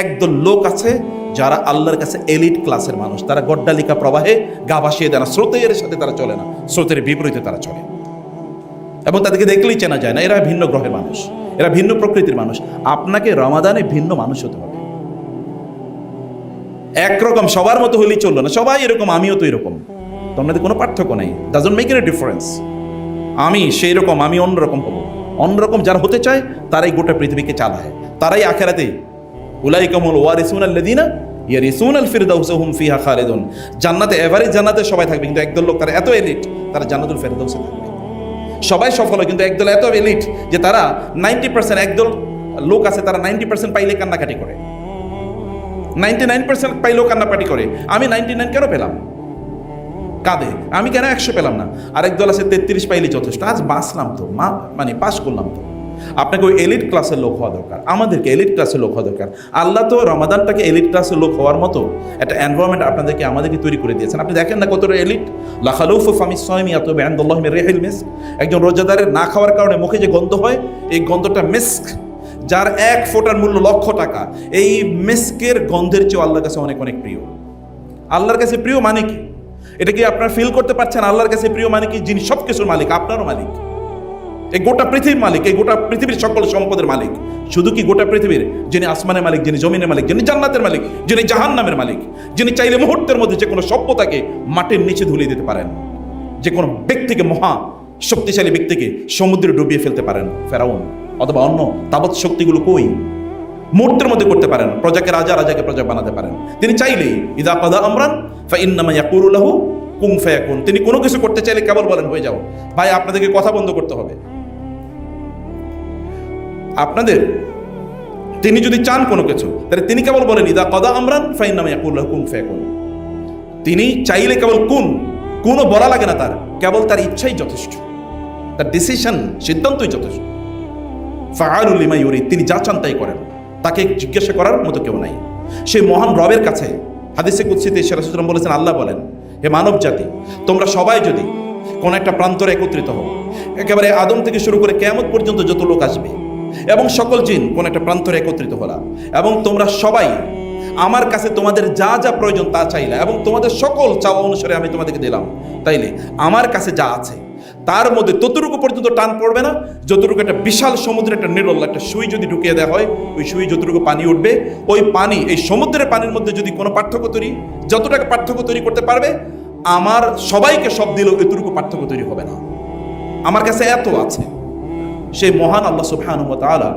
একদল লোক আছে যারা আল্লাহর কাছে এলিট ক্লাসের মানুষ, তারা গড্ডালিকা প্রবাহে গা ভাসিয়ে দেয় না, স্রোতের সাথে তারা চলে না, স্রোতের বিপরীতে তারা চলে এবং তাদেরকে দেখলেই চেনা যায় না। এরা ভিন্ন গ্রহের মানুষ, এরা ভিন্ন প্রকৃতির মানুষ। আপনাকে রমাদানে ভিন্ন মানুষ হতে হবে। একরকম সবার মতো হলেই চললো না, সবাই এরকম, আমিও তো এরকম, তোমাদের কোনো পার্থক্য নেই। Doesn't make any difference. আমি সেই রকম, আমি অন্যরকম হবো। অন্যরকম যারা হতে চায় তারাই গোটা পৃথিবীকে চালায়, তারাই আখেরাতে উলাইকামুল ওয়ারিসুনাল লাযিনা ইয়ারিসুনাল ফিরদাউস হুম ফিহা খালিদুন। জান্নাতে এভারেজ জান্নাতে সবাই থাকবে, কিন্তু একদল লোক তারা এত এলিট, তারা জান্নাতুল ফিরদাউসে থাকবে। সবাই সফল হয়, কিন্তু একদল এত এলিট যে তারা 90%, একদল লোক আছে তারা 90% পাইলে কান্নাকাটি করে, 99% পাইলেও কান্নাকাটি করে। আমি 99 কেন পেলাম, কাঁদে, আমি কেন 100 পেলাম না। আরেক দল আছে 33 পাইলে যথেষ্ট, আজ বাঁচলাম তো, মানে পাস করলাম তো। আপনাকে ওই এলিট ক্লাসের লোক হওয়া দরকার, আমাদেরকে এলিট ক্লাসের লোক হওয়া দরকার। আল্লাহ তো রমাদানটাকে এলিট ক্লাসের লোক হওয়ার মতো একটা এনভায়রনমেন্ট আপনাদেরকে আমাদেরকে তৈরি করে দিয়েছেন। আপনি দেখেন না কতটা এলিট। লাখালুফু ফামিস সাইমি ইয়াতুবু ইনদাল্লাহি মির রিহিল মিস্ক। একজন রোজাদারের না খাওয়ার কারণে মুখে যে গন্ধ হয়, এই গন্ধটা মিস্ক, যার 1 ফোঁটার মূল্য লক্ষ টাকা। এই মিস্কের গন্ধের চেয়ে আল্লাহর কাছে অনেক অনেক প্রিয়। আল্লাহর কাছে প্রিয় মানে কি, এটা কি আপনারা ফিল করতে পারছেন? আল্লাহর কাছে প্রিয় মানে কি, যিনি সব কিছুর মালিক, আপনারও মালিক, এই গোটা পৃথিবীর মালিক, এই গোটা পৃথিবীর সকল সম্পদের মালিক। শুধু কি গোটা পৃথিবীর, যিনি আসমানের মালিক, যিনি জমিনের মালিক, যিনি জান্নাতের মালিক, যিনি জাহান্নামের মালিক, যিনি চাইলে মুহূর্তের মধ্যে যে কোনো সভ্যতাকে মাটির নিচে ধুলিয়ে দিতে পারেন, যে কোনো ব্যক্তিকে, মহা শক্তিশালী ব্যক্তিকে সমুদ্রে ডুবিয়ে ফেলতে পারেন, ফেরাউন অথবা অন্য তাবৎ শক্তিগুলো কই মুহূর্তের মধ্যে করতে পারেন। প্রজাকে রাজা, রাজাকে প্রজা বানাতে পারেন। তিনি চাইলেই ইযা কাদা আমরান ফাইন্নামা ইয়াকুলু লাহু কুন ফায়াকুন। তিনি কোনো কিছু করতে চাইলে কেবল বলেন হয়ে যাও। ভাই, আপনাদেরকে কথা বন্ধ করতে হবে। আপনাদের, তিনি যদি চান কোনো কিছু, তাহলে তিনি কেবল বলেন ইযা কাদা আমরান ফাইন্নামা ইয়াকুলু লাহু কুন ফায়াকুন। তিনি চাইলে কেবল কোনও বলা লাগে না, তার কেবল তার ইচ্ছাই যথেষ্ট, তার ডিসিশন, সিদ্ধান্তই যথেষ্ট। ফাআলু লিমা ইউরিদ, তিনি যা চান তাই করেন, তাকে জিজ্ঞাসা করার মতো কেউ নাই। সেই মহান রবের কাছে হাদিসে কুদসিতে রাসূলুল্লাহ সাল্লাল্লাহু আলাইহি ওয়াসাল্লাম বলেছেন, আল্লাহ বলেন, হে মানব জাতি, তোমরা সবাই যদি কোন একটা প্রান্তরে একত্রিত হও, একেবারে আদম থেকে শুরু করে কিয়ামত পর্যন্ত যত লোক আসবে এবং সকল জিন কোন একটা প্রান্তরে একত্রিত হলা, এবং তোমরা সবাই আমার কাছে তোমাদের যা যা প্রয়োজন তা চাইলা, এবং তোমাদের সকল চাওয়া অনুসারে আমি তোমাদেরকে দিলাম, তাইলে আমার কাছে যা আছে তার মধ্যে ততটুকু পর্যন্ত টান পড়বে না যতটুকু একটা বিশাল সমুদ্রে একটা নিরল একটা সুই যদি ঢুকিয়ে দেওয়া হয়, ওই সুই যতটুকু পানি উঠবে, ওই পানি এই সমুদ্রের পানির মধ্যে যদি কোনো পার্থক্য তৈরি, যতটাকে পার্থক্য তৈরি করতে পারবে, আমার সবাইকে সব দিলেও এতটুকু পার্থক্য তৈরি হবে না। আমার কাছে এত আছে। সেই মহান আল্লাহ সুবহানাহু ওয়া তাআলা,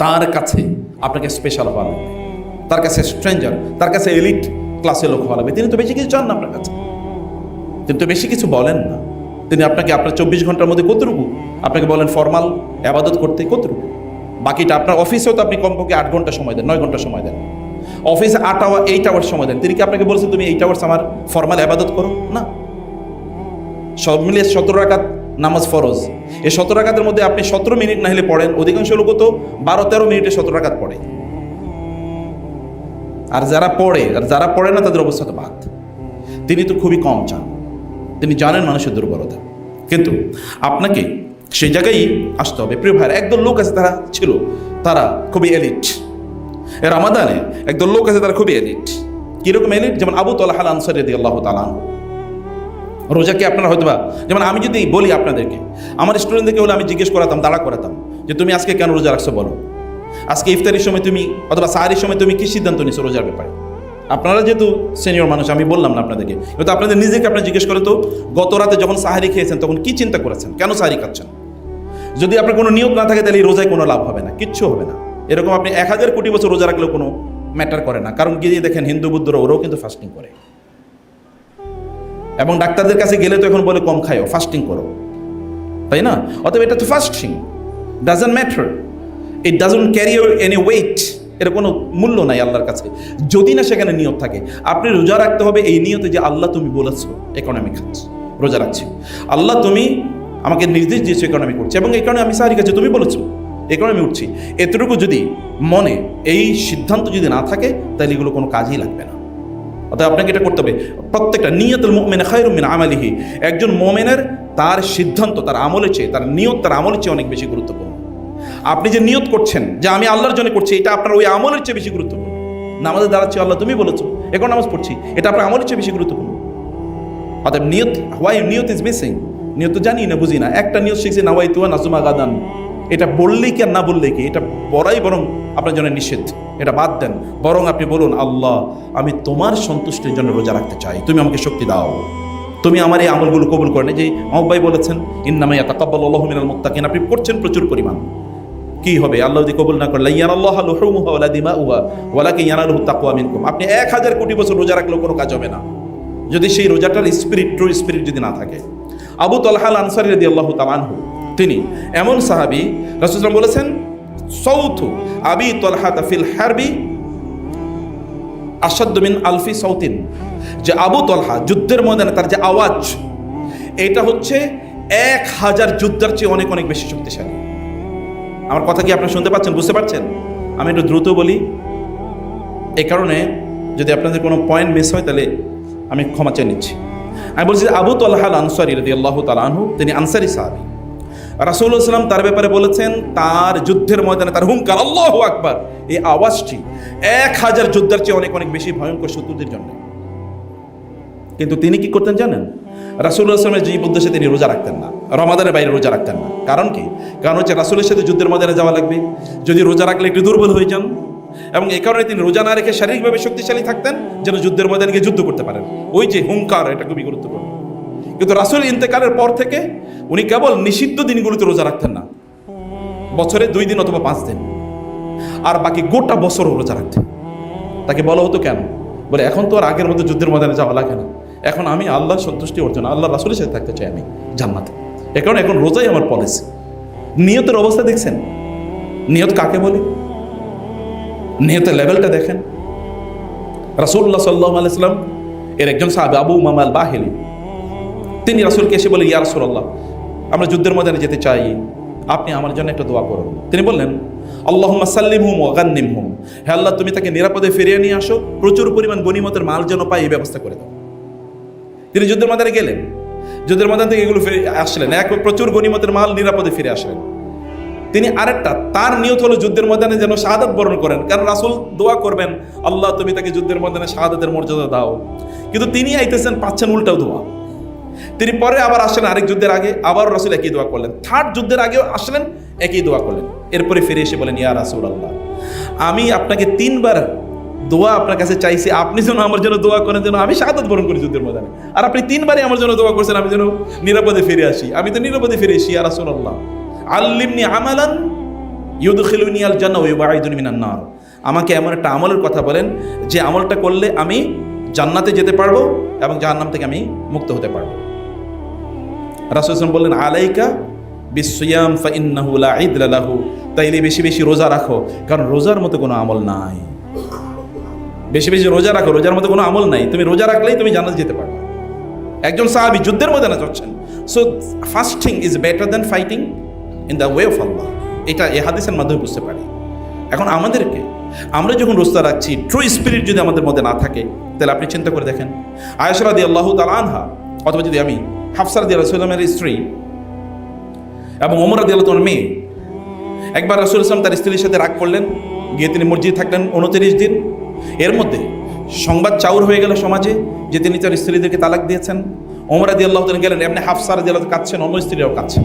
তার কাছে আপনাকে স্পেশাল হওয়া লাগবে, তার কাছে স্ট্রেঞ্জার, তার কাছে এলিট ক্লাসের লোক হওয়া লাগবে। তিনি তো বেশি কিছু চান না আপনার কাছে, তিনি তো বেশি কিছু বলেন না। তিনি আপনাকে আপনার 24 ঘন্টার মধ্যে কতটুকু আপনাকে বলেন ফরমাল ইবাদত করতে, কতটুকু, বাকিটা আপনার অফিসেও তো আপনি কমপক্ষে 8 ঘন্টা সময় দেন, 9 ঘন্টা সময় দেন, অফিসে 8 আওয়ার সময় দেন। তিনি কি আপনাকে বলছেন তুমি 8 আওয়ার্স আমার ফরমাল ইবাদত করো? না। সব মিলিয়ে 17 রাকাত নামাজ ফরজ। এই 17 রাকাতের মধ্যে আপনি 17 মিনিট না হলে পড়েন, অধিকাংশ লোক তো 12-13 মিনিটে 17 রাকাত পড়ে। আর যারা পড়ে না তাদের অবস্থা তো বাদ। তিনি তো খুবই কম চান, তিনি জানেন মানুষের দুর্বলতা, কিন্তু আপনাকে সেই জায়গায় আসতে হবে। প্রিয় ভাইরা, একদল লোক আছে তারা ছিল, তারা খুবই এলিট। এর রমাদানে একদল লোক আছে তারা খুবই এলিট। কিরকম এলিট? যেমন আবু তালহা আল আনসারী রাদিয়াল্লাহু তাআলা আনহু। রোজাকে আপনারা হয়তোবা, যেমন আমি যদি বলি আপনাদেরকে, আমার স্টুডেন্টদেরকে হলে আমি জিজ্ঞেস করাতাম, দাঁড়া করাতাম যে তুমি আজকে কেন রোজা রাখছো বলো, আজকে ইফতারির সময় তুমি অথবা সাহারির সময় তুমি কি সিদ্ধান্ত নিছো রোজার ব্যাপারে। আপনারা যেহেতু সিনিয়র মানুষ, আমি বললাম না আপনাদেরকে, কিন্তু আপনাদের নিজেকে আপনারা জিজ্ঞেস করেন তো, গত রাতে যখন সাহারি খেয়েছেন তখন কি চিন্তা করেছেন, কেন সাহারি খাচ্ছেন? যদি আপনার কোনো নিয়ত না থাকে তাহলে এই রোজায় কোনো লাভ হবে না, কিচ্ছু হবে না। এরকম আপনি 1000 কোটি বছর রোজা রাখলেও কোনো ম্যাটার করে না। কারণ গিয়ে দেখেন হিন্দু বুদ্ধরা ওরাও কিন্তু ফাস্টিং করে, এবং ডাক্তারদের কাছে গেলে তো এখন বলে কম খাও, ফাস্টিং করো, তাই না? অতএব এটা তো fasting doesn't matter, it doesn't carry any weight, এর কোনো মূল্য নাই আল্লাহর কাছে যদি না সেখানে নিয়ত থাকে। আপনি রোজা রাখতে হবে এই নিয়তে যে আল্লাহ তুমি বলেছো এই কারণে আমি খাচ্ছি, রোজা রাখছি, আল্লাহ তুমি আমাকে নির্দেশ দিয়েছো এই কারণে আমি করছি, এবং এই কারণে আমি সাহারি খাচ্ছি, তুমি বলেছো এই কারণে আমি উঠছি। এতটুকু যদি মনে এই সিদ্ধান্ত যদি না থাকে তাহলে এগুলো কোনো কাজেই লাগবে না। অর্থাৎ আপনাকে এটা করতে হবে। প্রত্যেকটা নিয়তুল মুমিন খায়রুম মিন আমালিহি, একজন মুমিনের তার সিদ্ধান্ত তার আমলের চেয়ে, তার নিয়ত তার আমলের চেয়ে অনেক বেশি গুরুত্বপূর্ণ। আপনি যে নিয়ত করছেন যে আমি আল্লাহর জন্য করছি, এটা আপনার ওই আমলের চেয়ে বেশি গুরুত্বপূর্ণ। নামাজে দাঁড়াচ্ছি, আল্লাহ তুমি বলেছো, এখন নামাজ পড়ছি, এটা আপনার আমলের চেয়ে বেশি গুরুত্বপূর্ণ। অর্থাৎ নিয়ত, হোয়াই নিয়ত ইজ মিসিং। নিয়ত তো জানি না, বুঝি না। একটা নিয়ত শিখছি নাওয়াইতুয়া নাজুমা গাদান, এটা বললেই কি আর না বললেই কি, এটা বড়াই বরং আপনার জন্য নিষেধ, এটা বাদ দেন। বরং আপনি বলুন, আল্লাহ আমি তোমার সন্তুষ্টির জন্য রোজা রাখতে চাই, তুমি আমাকে শক্তি দাও, তুমি আমার এই আমলগুলো কবুল করে। যে মহব্বাই বলেছেন ইন্নামা ইয়াতাকাব্বালুল্লাহু মিনাল মুত্তাকিন, আপনি করছেন প্রচুর পরিমাণ, কি হবে আল্লাহ যদি কবুল না করে, লা ইয়ানাল্লাহু লুহুমুহা ওয়ালা দিমাউহা ওয়ালাকিন ইয়ানালুহু তাকওয়া মিনকুম। আপনি 1000 কোটি বছর রোজা রাখলেও কোনো কাজ হবে না যদি সেই রোজাটার স্পিরিট, ট্রু স্পিরিট যদি না থাকে। আবু তালহা আল আনসারী রাদিয়াল্লাহু তাআলা আনহু, তিনি এমন সাহাবী, রাসূল সাল্লাল্লাহু আলাইহি ওয়াসাল্লাম বলেছেন সাউতু আবি তালহা ফিল হারবি আশাদ্দু মিন আলফি সাউতিন, যে আবু তালহা যুদ্ধের ময়দানে তার যে আওয়াজ, এটা হচ্ছে 1000 যুদ্ধের চেয়ে অনেক অনেক বেশি শক্তিশালী। আমার কথা কি আপনারা শুনতে পাচ্ছেন, বুঝতে পারছেন? আমি একটু দ্রুত বলি, এই কারণে যদি আপনাদের কোনো পয়েন্ট মিস হয় তাহলে আমি ক্ষমা চেয়ে নিচ্ছি। আমি বলছি আবু তালহা আল আনসারী রাদিয়াল্লাহু তাআলা আনহু, তিনি আনসারী সাহাবী। রাসূলুল্লাহ সাল্লাল্লাহু আলাইহি ওয়াসাল্লাম তার ব্যাপারে বলেছেন, তার যুদ্ধের ময়দানে তার হুঙ্কার আল্লাহু আকবার, এই আওয়াজটি 1000 যুদ্ধের চেয়ে অনেক অনেক বেশি ভয়ঙ্কর শত্রুদের জন্য। কিন্তু তিনি কি করতেন জানেন? রাসূলুল্লাহ সাল্লাল্লাহু আলাইহি ওয়াসাল্লামের যে উদ্দেশ্যে তিনি রোজা রাখতেন না, রমাদানের বাইরে রোজা রাখতেন না। কারণ কি? কারণ হচ্ছে রাসূলের সাথে যুদ্ধের ময়দানে যাওয়া লাগবে, যদি রোজা রাখলে একটু দুর্বল হয়ে যান, এবং এই কারণে তিনি রোজা না রেখে শারীরিকভাবে শক্তিশালী থাকতেন, যেন যুদ্ধের ময়দানে গিয়ে যুদ্ধ করতে পারেন। ওই যে হুঙ্কার, এটা খুবই গুরুত্বপূর্ণ। কিন্তু রাসূল ইন্তেকালের পর থেকে উনি কেবল নিষিদ্ধ দিনগুলোতে রোজা রাখতেন না, বছরে 2 দিন অথবা 5 দিন, আর বাকি গোটা বছর রোজা রাখতেন। তাকে বলা হতো কেন? বলে এখন তো আর আগের মতো যুদ্ধের ময়দানে যাওয়া লাগে না, এখন আমি আল্লাহর সন্তুষ্টি অর্জন, আল্লাহ রাসূলের সাথে থাকতে চাই আমি জান্নাতে। এ কারণে এখন রোজাই আমার পলিসি। নিয়তের অবস্থা দেখছেন? নিয়ত কাকে বলে? নিয়তের লেভেলটা দেখেন। রাসূলুল্লাহ সাল্লাল্লাহু আলাইহি ওয়াসাল্লাম এর একজন সাহাবী আবু উমামা আল বাহিলি, তিনি রাসূলকে এসে বলে, ইয়া রাসূলুল্লাহ, আমরা যুদ্ধের ময়দানে যেতে চাই, আপনি আমার জন্য একটা দোয়া করুন। তিনি বললেন, আল্লাহুম্মা সাল্লিমহুম ওয়া গান্নিমহুম, হে আল্লাহ তুমি তাকে নিরাপদে ফিরিয়ে নিয়ে আসো, প্রচুর পরিমাণ গনিমতের মাল যেন পাই এই ব্যবস্থা করে দাও। তিনি যুদ্ধের ময়দানে গেলেন, যুদ্ধের ময়দান থেকে এগুলো ফিরে আসলেন, এক প্রচুর গনিমতের মাল নিরাপদে ফিরে আসলেন। তিনি আরেকটা, তার নিয়ত হলো যুদ্ধের ময়দানে যেন শাহাদাত বরণ করেন, কারণ রাসূল দোয়া করবেন আল্লাহ তুমি তাকে যুদ্ধের ময়দানে শাহাদাতের মর্যাদা দাও। কিন্তু তিনি আইতেছেন, পাচ্ছেন উল্টাও দোয়া। তিনি পরে আবার আসলেন আরেক যুদ্ধের আগে, আবার রাসূল একই দোয়া করলেন। থার্ড যুদ্ধের আগেও আসলেন, একই দোয়া করলেন। এরপরে ফিরে এসে বলেন, ইয়া রাসূলুল্লাহ, আমি আপনাকে 3 বার দোয়া আপনার কাছে চাইছি, আপনি যেন আমার জন্য দোয়া করেন যেন আমি শাহাদাত বরণ করি যুদ্ধের ময়দানে। আর আপনি 3 বারই আমার জন্য দোয়া করছেন আমি যেন নিরাপদে ফিরে আসি। আমি তো নিরাপদে ফিরে এসি। ইয়া রাসূলুল্লাহ, আল্লিমনি আমালান ইউদখিলুনি আল জান্নাহ ওয়া ইউবাইদুনি মিনান নার, আমাকে এমন একটা আমলের কথা বলেন যে আমলটা করলে আমি জান্নাতে যেতে পারবো এবং জাহান্নাম থেকে আমি মুক্ত হতে পারবো। রাসূল সাল্লাল্লাহু আলাইহি ওয়াসাল্লাম বললেন, আলাইকা বিসসিয়াম ফাইন্নাহু লা ইদলা লাহু, তাইলে বেশি বেশি রোজা রাখো, কারণ রোজার মতো কোনো আমল নাই। বেশি বেশি রোজা রাখো, রোজার মতো কোনো আমল নাই, তুমি রোজা রাখলেই তুমি জান্নাতে যেতে পারবে। একজন সাহাবী যুদ্ধের ময়দানে যাচ্ছেন, so fasting is better than fighting in the way of Allah, এটা এই হাদিসের মাধ্যমে বুঝতে পারি। এখন আমাদেরকে, আমরা যখন রোজা রাখছি, ট্রু স্পিরিট যদি আমাদের মধ্যে না থাকে, তাহলে আপনি চিন্তা করে দেখেন, আয়েশা রাদিয়াল্লাহু তাআলা আনহা, অথবা যদি আমি হাফসা রাদিয়াল্লাহু তাআলার স্ত্রী এবং ওমর রাদিয়াল্লাহু তাআলার মেয়ে, একবার রাসূল সাল্লাল্লাহু আলাইহি ওয়াসাল্লাম তার স্ত্রীর সাথে রাগ করলেন, গিয়ে তিনি মসজিদে থাকলেন 29 দিন। এর মধ্যে সংবাদ চাউর হয়ে গেল সমাজে যে তিনি তার স্ত্রীদেরকে তালাক দিয়েছেন। ওমর রাদিয়াল্লাহু তাআলা গেলেন, এমনি হাফসা রাদিয়াল্লাহু তাআলা কাঁদছেন, অন্য স্ত্রীরাও কাঁদছেন।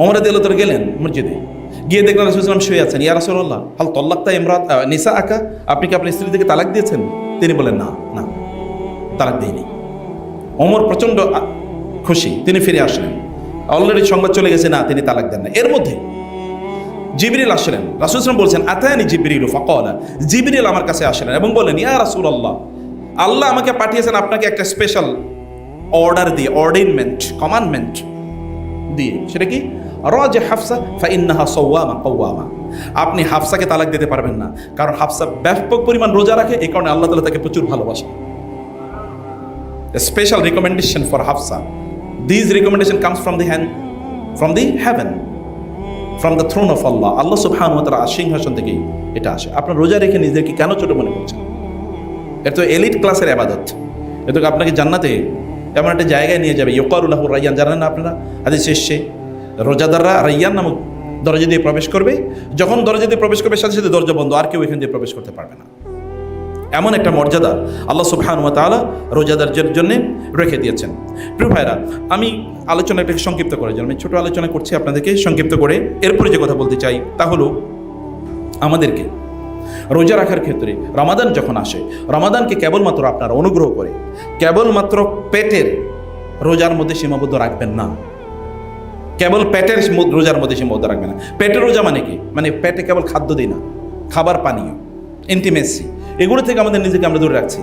ওমর রাদিয়াল্লাহু তাআলা গেলেন মসজিদে, গিয়ে দেখলেন রাসূল সাল্লাল্লাহু আলাইহি ওয়াসাল্লাম শুয়ে আছেন। ইয়া রাসূলুল্লাহ, হাল তাল্লাকতা ইমরাত নিসাআকা, আপনি কি আপনার স্ত্রীদেরকে তালাক দিয়েছেন? তিনি বলেন, না না, তালাক দেইনি। ওমর প্রচণ্ড খুশি, তিনি ফিরে আসলেন, অলরেডি সংবাদ চলে গেছে, না তিনি তালাক দেন না। এর মধ্যে জিবরিল আসলেন, রাসূল সাল্লাল্লাহু আলাইহি ওয়াসাল্লাম বলছেন, আতানি জিবরিল ফাকালা, জিবরিল আমার কাছে আসলেন এবং বললেন, ইয়া রাসূলুল্লাহ, আল্লাহ আমাকে পাঠিয়েছেন আপনাকে একটা স্পেশাল অর্ডার দিয়ে, অর্ডিনমেন্ট, কমান্ডমেন্ট দিয়ে। সেটা কি? রাজি হাফসা ফাইন্নাহা সাওয়ামা কাওয়ামা, আপনি হাফসাকে তালাক দিতে পারবেন না, কারণ হাফসা ব্যাপক পরিমাণ রোজা রাখে, এই কারণে আল্লাহ তাআলা তাকে প্রচুর ভালোবাসেন। A special recommendation for Hafsa. These recommendation comes from the heaven, from the throne of Allah. Allah subhanahu wa ta'ala সিংহাসন থেকে এটা আসে। আপনার রোজা রেখে নিজেকে কেন ছোট মনে করছেন? এটা তো এলিট ক্লাসের ইবাদত, এটা আপনাকে জান্নাতে এমন একটা জায়গায় নিয়ে যাবে, ইউকারু লাহু রায়্যান, জানেন না আপনারা? হাদিস এসেছে রোজাদাররা রায়্যান নামক দরজা দিয়ে প্রবেশ করবে, যখন দরজা দিয়ে প্রবেশ করবে সাথে সাথে দরজা বন্ধ, আর কেউ এখান দিয়ে প্রবেশ করতে পারবে না। এমন একটা মর্যাদা আল্লাহ সুবহানাহু ওয়া তাআলা রোজাদারদের জন্য রেখে দিয়েছেন। প্রিয় ভাইরা, আমি আলোচনাটাকে সংক্ষিপ্ত করার জন্য আমি ছোট আলোচনা করছি আপনাদেরকে সংক্ষিপ্ত করে। এরপরে যে কথা বলতে চাই তা হলো আমাদেরকে রোজা রাখার ক্ষেত্রে রমাদান যখন আসে, রমাদানকে কেবলমাত্র আপনারা অনুগ্রহ করে কেবলমাত্র পেটের রোজার মধ্যে সীমাবদ্ধ রাখবেন না। কেবল পেটের রোজার মধ্যে সীমাবদ্ধ রাখবেন না। পেটের রোজা মানে কি? মানে পেটে কেবল খাদ্য দিই না, খাবার, পানীয়, ইন্টিমেসি, এগুলো থেকে আমাদের নিজেকে আমরা দূরে রাখছি।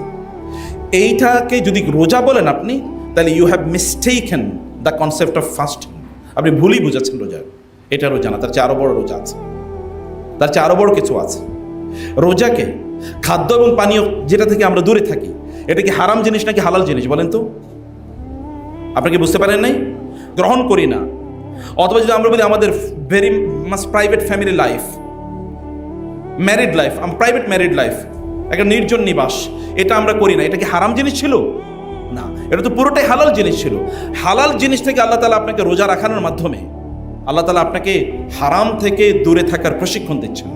এইটাকে যদি রোজা বলেন আপনি, তাহলে you have mistaken the concept of fasting. আপনি ভুলই বুঝাচ্ছেন রোজা। এটা রোজা না, তার চেয়ে আরও বড় রোজা আছে, তার চেয়ে আরও বড় কিছু আছে। রোজাকে খাদ্য এবং পানীয় যেটা থেকে আমরা দূরে থাকি, এটা কি হারাম জিনিস নাকি হালাল জিনিস বলেন তো? আপনি কি বুঝতে পারেন নাই? গ্রহণ করি না। অথবা যদি আমরা বলি আমাদের very much private family life, married life, private married life, একটা নির্জন নিবাস, এটা আমরা করি না, এটা কি হারাম জিনিস ছিল? না, এটা তো পুরোটাই হালাল জিনিস ছিল। হালাল জিনিস থেকে আল্লাহ তাআলা আপনাকে রোজা রাখানোর মাধ্যমে আল্লাহ তাআলা আপনাকে হারাম থেকে দূরে থাকার প্রশিক্ষণ দিচ্ছেন।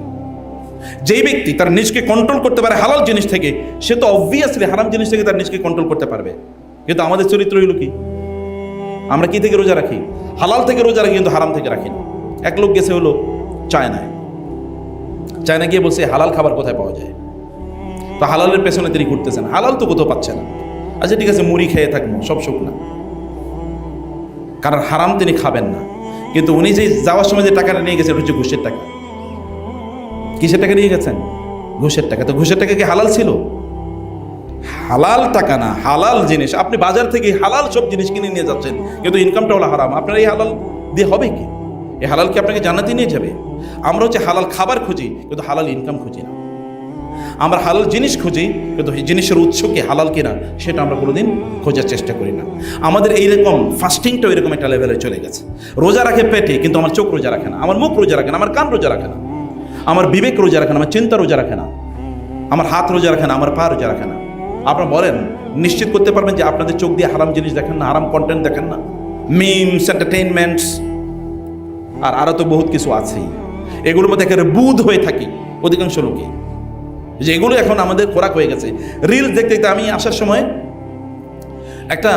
যেই ব্যক্তি তার নিজকে কন্ট্রোল করতে পারে হালাল জিনিস থেকে, সে তো অবভিয়াসলি হারাম জিনিস থেকে তার নিজকে কন্ট্রোল করতে পারবে। কিন্তু আমাদের চরিত্র হইল কি? আমরা কি থেকে রোজা রাখি? হালাল থেকে রোজা রাখি, কিন্তু হারাম থেকে রাখি না। এক লোক গেছে হলো চায়নায়, চায়না গিয়ে বলছে হালাল খাবার কোথায় পাওয়া যায়। তো হালালের পেছনে তিনি ঘুরতেছেন, হালাল তো কোথাও পাচ্ছে না। আচ্ছা ঠিক আছে, মুড়ি খেয়ে থাকবো, সব সুখ না, কারণ হারাম তিনি খাবেন না। কিন্তু উনি যে যাওয়ার সময় যে টাকাটা নিয়ে গেছেন, হচ্ছে ঘুষের টাকা। কিসের টাকা নিয়ে গেছেন? ঘুষের টাকা। তো ঘুষের টাকা কি হালাল ছিল? হালাল টাকা না, হালাল জিনিস। আপনি বাজার থেকে হালাল সব জিনিস কিনে নিয়ে যাচ্ছেন, কিন্তু ইনকামটা হলো হারাম। আপনার এই হালাল দিয়ে হবে কি? এই হালাল কি আপনাকে জান্নাতে নিয়ে যাবে? আমরা হচ্ছে হালাল খাবার খুঁজি, কিন্তু হালাল ইনকাম খুঁজি না। আমরা হালাল জিনিস খুঁজি, কিন্তু এই জিনিসের উৎস কি হালাল কিনা সেটা আমরা কোনোদিন খোঁজার চেষ্টা করি না। আমাদের এইরকম ফাস্টিংটাও এরকম একটা লেভেলে চলে গেছে। রোজা রাখে পেটে, কিন্তু আমার চোখ রোজা রাখে না, আমার মুখ রোজা রাখে না, আমার কান রোজা রাখে না, আমার বিবেক রোজা রাখে না, আমার চিন্তা রোজা রাখে না, আমার হাত রোজা রাখে না, আমার পা রোজা রাখে না। আপনারা বলেন, নিশ্চিত করতে পারবেন যে আপনাদের চোখ দিয়ে হারাম জিনিস দেখেন না, হারাম কন্টেন্ট দেখেন না, মিমস, এন্টারটেইনমেন্টস, আর আরও তো বহুত কিছু আছেই। এগুলোর মধ্যে একেবারে বুধ হয়ে থাকি অধিকাংশ লোকে, যে এগুলো এখন আমাদের খোরাক হয়ে গেছে। রিলস দেখতে দেখতে আমি আসার সময় একটা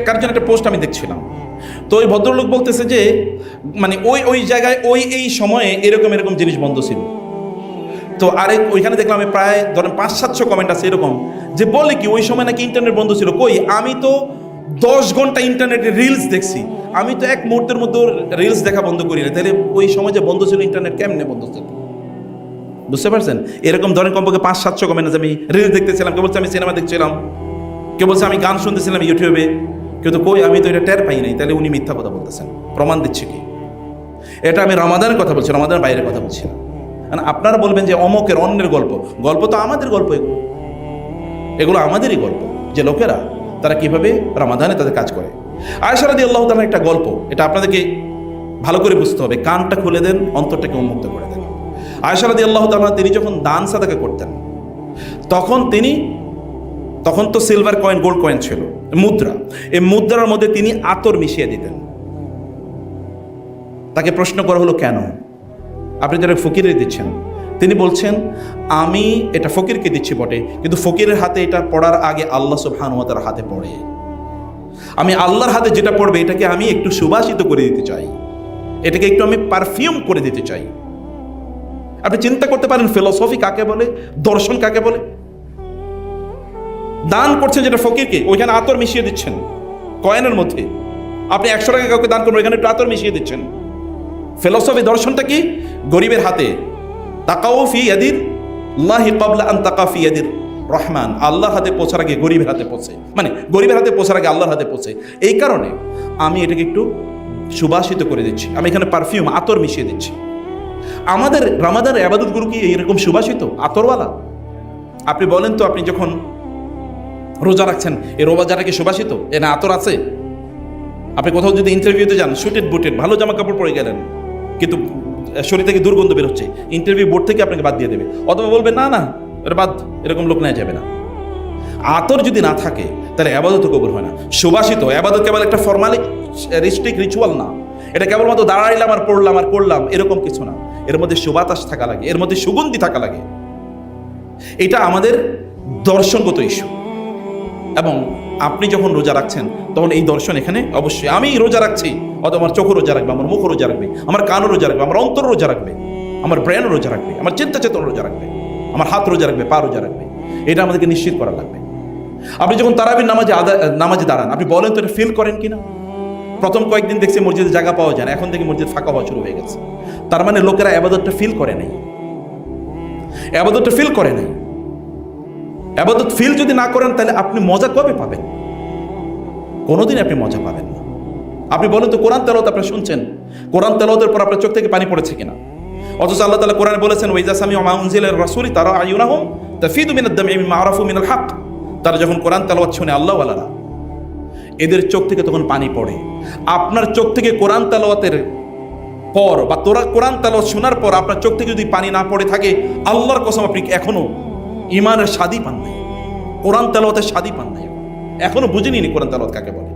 কার জন্য একটা পোস্ট আমি দেখছিলাম। তো ওই ভদ্রলোক বলতেছে যে মানে ওই জায়গায় এই সময়ে এরকম জিনিস বন্ধ ছিল। তো ওইখানে দেখলাম আমি প্রায় ধরেন 500-700 কমেন্ট আছে এরকম, যে বলে কি ওই সময় নাকি ইন্টারনেট বন্ধ ছিল। কই, আমি তো 10 ঘন্টা ইন্টারনেটে রিলস দেখছি, আমি তো এক মুহূর্তের মধ্যে রিলস দেখা বন্ধ করি না। তাহলে ওই সময় যে বন্ধ ছিল ইন্টারনেট, কেমনে বন্ধ ছিল? বুঝতে পারছেন? এরকম ধরেন কমপক্ষে 500-700 কমেন্ট আছে। আমি রিলস দেখতেছিলাম, কেউ বলছে আমি সিনেমা দেখছিলাম, কেউ বলছে আমি গান শুনতেছিলাম ইউটিউবে, কিন্তু কই আমি তো এটা টের পাই নাই। তাহলে উনি মিথ্যা কথা বলতেছেন, প্রমাণ দিচ্ছে কি? এটা আমি রমাদানের কথা বলছি, রমাদানের বাইরের কথা বলছি না। আপনারা বলবেন যে অমকের অন্যের গল্প তো আমাদের গল্প, এগুলো আমাদেরই গল্প, যে লোকেরা তারা কিভাবে রমাদানে তাদের কাজ করে। আয়েশা রাদিয়াল্লাহু তাআলার একটা গল্প, এটা আপনাদেরকে ভালো করে বুঝতে হবে, কানটা খুলে দেন, অন্তরটাকে উন্মুক্ত করে দেন। আয়েশা রাদিয়াল্লাহু তাআলা তিনি যখন দান সাদাকা করতেন, তখন তো সিলভার কয়েন, গোল্ড কয়েন ছিল, মুদ্রা। এই মুদ্রার মধ্যে তিনি আতর মিশিয়ে দিতেন। তাকে প্রশ্ন করা হলো, কেন আপনি যারা ফকিরে দিচ্ছেন? তিনি বলছেন, আমি এটা ফকিরকে দিচ্ছি বটে, কিন্তু ফকিরের হাতে এটা পড়ার আগে আল্লাহ সুবহানাহু ওয়া তাআলার হাতে পড়ে। আমি আল্লাহর হাতে যেটা পড়বে এটাকে আমি একটু সুবাসিত করে দিতে চাই, এটাকে একটু আমি পারফিউম করে দিতে চাই। আপনি চিন্তা করতে পারেন ফিলসফি কাকে বলে, দর্শন কাকে বলে। দান করছেন যেটা ফকিরকে, ওইখানে আতর মিশিয়ে দিচ্ছেন কয়েনের মধ্যে। আপনি 100 টাকা কাউকে দান করবেন, ওইখানে একটু আতর মিশিয়ে দিচ্ছেন। ফিলসফি দর্শনটা কি? গরিবের হাতে তাকাউ ফি ইয়াদিল্লাহি ক্বাবলা আন তাকা ফি ইয়াদির রহমান, আল্লাহর হাতে পৌঁছার আগে গরিবের হাতে পৌঁছে, মানে গরিবের হাতে পৌঁছার আগে আল্লাহর হাতে পৌঁছে। এই কারণে আমি এটাকে একটু সুবাসিত করে দিচ্ছি, আমি এখানে পারফিউম, আতর মিশিয়ে দিচ্ছি। আমাদের রমাদানের ইবাদতগুলো কি এরকম সুবাসিত, আতরওয়ালা? আপনি বলেন তো, আপনি যখন রোজা রাখছেন, এই রোজাটা কি সুবাসিত? এ না আতর আছে? আপনি কোথাও যদি ইন্টারভিউতে যান, শুটেড বুটেড ভালো জামা কাপড় পরে গেলেন, কিন্তু শরীর থেকে দুর্গন্ধ বেরোচ্ছে, ইন্টারভিউ বোর্ড থেকে আপনাকে বাদ দিয়ে দেবে, অথবা বলবে না না এটা বাদ, এরকম লোক নেওয়া যাবে না। আতর যদি না থাকে তাহলে ইবাদত কবুল হয় না। সুবাসিত ইবাদত কেবল একটা ফর্মালিস্টিক রিচুয়াল না, এটা কেবলমাত্র দাঁড়াইলাম আর পড়লাম আর করলাম এরকম কিছু না। এর মধ্যে সুবাতাস থাকা লাগে, এর মধ্যে সুগন্ধি থাকা লাগে। এটা আমাদের দর্শনগত ইস্যু। এবং আপনি যখন রোজা রাখছেন তখন এই দর্শন এখানে অবশ্যই, আমি রোজা রাখছি, অথবা আমার চোখও রোজা রাখবে, আমার মুখও রোজা রাখবে, আমার কানও রোজা রাখবে, আমার অন্তর রোজা রাখবে, আমার ব্রেনও রোজা রাখবে, আমার চিন্তা চেতন রোজা রাখবে, আমার হাত রোজা রাখবে, পা রোজা রাখবে। এটা আমাদেরকে নিশ্চিত করা লাগবে। আপনি যখন তারাবির নামাজে দাঁড়ান, আপনি বলেন তো এটা ফিল করেন কিনা? প্রথম কয়েকদিন দেখছি মসজিদে জায়গা পাওয়া যায় না, এখন থেকে মসজিদ ফাঁকা হওয়া শুরু হয়ে গেছে। তার মানে লোকেরা আবাদতটা ফিল করে নাই, আবাদতটা ফিল করে নাই। আবাদত ফিল যদি না করেন তাহলে আপনি মজা কবে পাবেন? কোনোদিন আপনি মজা পাবেন না। আপনি বলেন তো কোরআন তেলাওয়াত আপনি শুনছেন, কোরআন তেলাওয়াতের পর আপনার চোখ থেকে পানি পড়েছে কিনা? অথচ আল্লাহ তাআলা কোরআনে বলেছেন ওয়াইজা সামিউ মা উনজিলা রাসূলি তারা আয়ুনাহুম তাফিদু মিনাদ দাম'i মিম্মা আরাফু মিনাল হক। তারা যখন কোরআন তেলাওয়াত শুনে আল্লাহ ওয়ালারা, এদের চোখ থেকে তখন পানি পড়ে। আপনার চোখ থেকে কোরআন তেলাওয়াতের পর বা কোরআন তেলাওয়াত শোনার পর আপনার চোখ থেকে যদি পানি না পড়ে থাকে, আল্লাহর কসম আপনি এখনো ঈমানের স্বাদই পান নাই, কোরআন তেলাওয়াতের স্বাদই পান নাই, এখনো বুঝেনি কোরআন তেলাওয়াত কাকে বলে।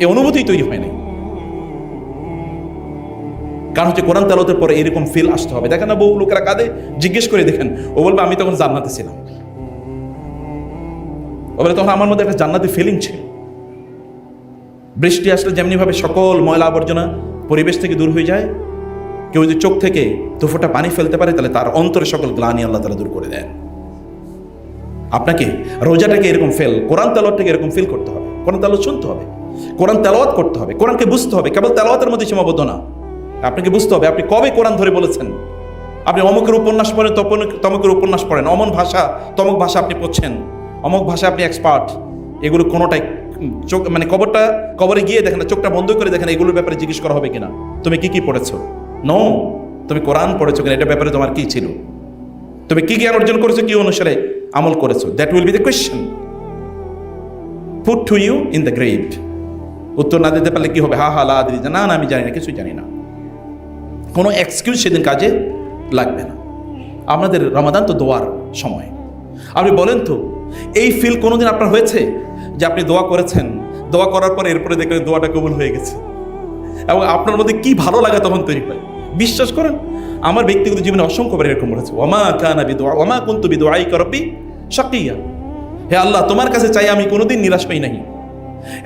এই অনুভূতি তৈরি হয় নাই। কারণ হচ্ছে কোরআন তেলাওয়াতের পরে এরকম ফিল আসতে হবে। দেখেন না বহু লোকেরা কাঁদে, জিজ্ঞেস করে দেখেন, ও বলবে আমি তখন জান্নাতে ছিলাম। ও বলে তখন আমার মধ্যে একটা জান্নাতি ফিলিং ছিল। বৃষ্টি আসলে যেমনিভাবে সকল ময়লা আবর্জনা পরিবেশ থেকে দূর হয়ে যায়, কেউ যদি চোখ থেকে দুফোঁটা পানি ফেলতে পারে তাহলে তার অন্তরে সকল গ্লানি আল্লাহ তাআলা দূর করে দেন। আপনাকে রোজাটাকে এরকম কোরআন তেলাওয়াতটাকে এরকম ফিল করতে হবে, কোরআন তেলাওয়াত শুনতে হবে, কোরআন তেলাওয়াত করতে হবে, কোরআনকে বুঝতে হবে। কেবল তেলাওয়াতের মধ্যে সীমাবদ্ধ না, আপনাকে বুঝতে হবে আপনি কবে কোরআন ধরে বলেছেন। আপনি অমুকের উপন্যাস পড়েন, তমুকের উপন্যাস পড়েন, অমন ভাষা তমক ভাষা আপনি পড়ছেন, অমুক ভাষা আপনি এক্সপার্ট, এগুলো কোনোটাই চোখ মানে কবরে গিয়ে দেখেন, চোখটা বন্ধ করে দেখেন এগুলোর ব্যাপারে জিজ্ঞেস করা হবে কিনা তুমি কি পড়েছো। নো, তুমি কোরআন পড়েছো কিনা, এটার ব্যাপারে তোমার কি ছিল, তুমি কি জ্ঞান অর্জন করেছো, কি অনুসারে আমল করেছো। That will be the question put to you in the grave. উত্তর না দিতে পারলে কি হবে? হা হা লা আদরি, না না আমি জানি না, কিছুই জানি না। কোনো এক্সকিউজ সেদিন কাজে লাগবে না। আপনাদের রমাদান তো দোয়ার সময়, আপনি বলেন তো এই ফিল কোনোদিন আপনার হয়েছে যে আপনি দোয়া করেছেন, দোয়া করার পর এরপরে দেখলেন দোয়াটা কবুল হয়ে গেছে, এবং আপনার মধ্যে কি ভালো লাগা তখন তৈরি হয়? বিশ্বাস করেন আমার ব্যক্তিগত জীবনে অসংখ্যবার এরকম হয়েছে। ওমা কানা বিদুআ ওমা কুনতু বিদুআইকা রাব্বি শাকিয়া। হে আল্লাহ, তোমার কাছে চাই আমি কোনোদিন নিরাশ হই নাই।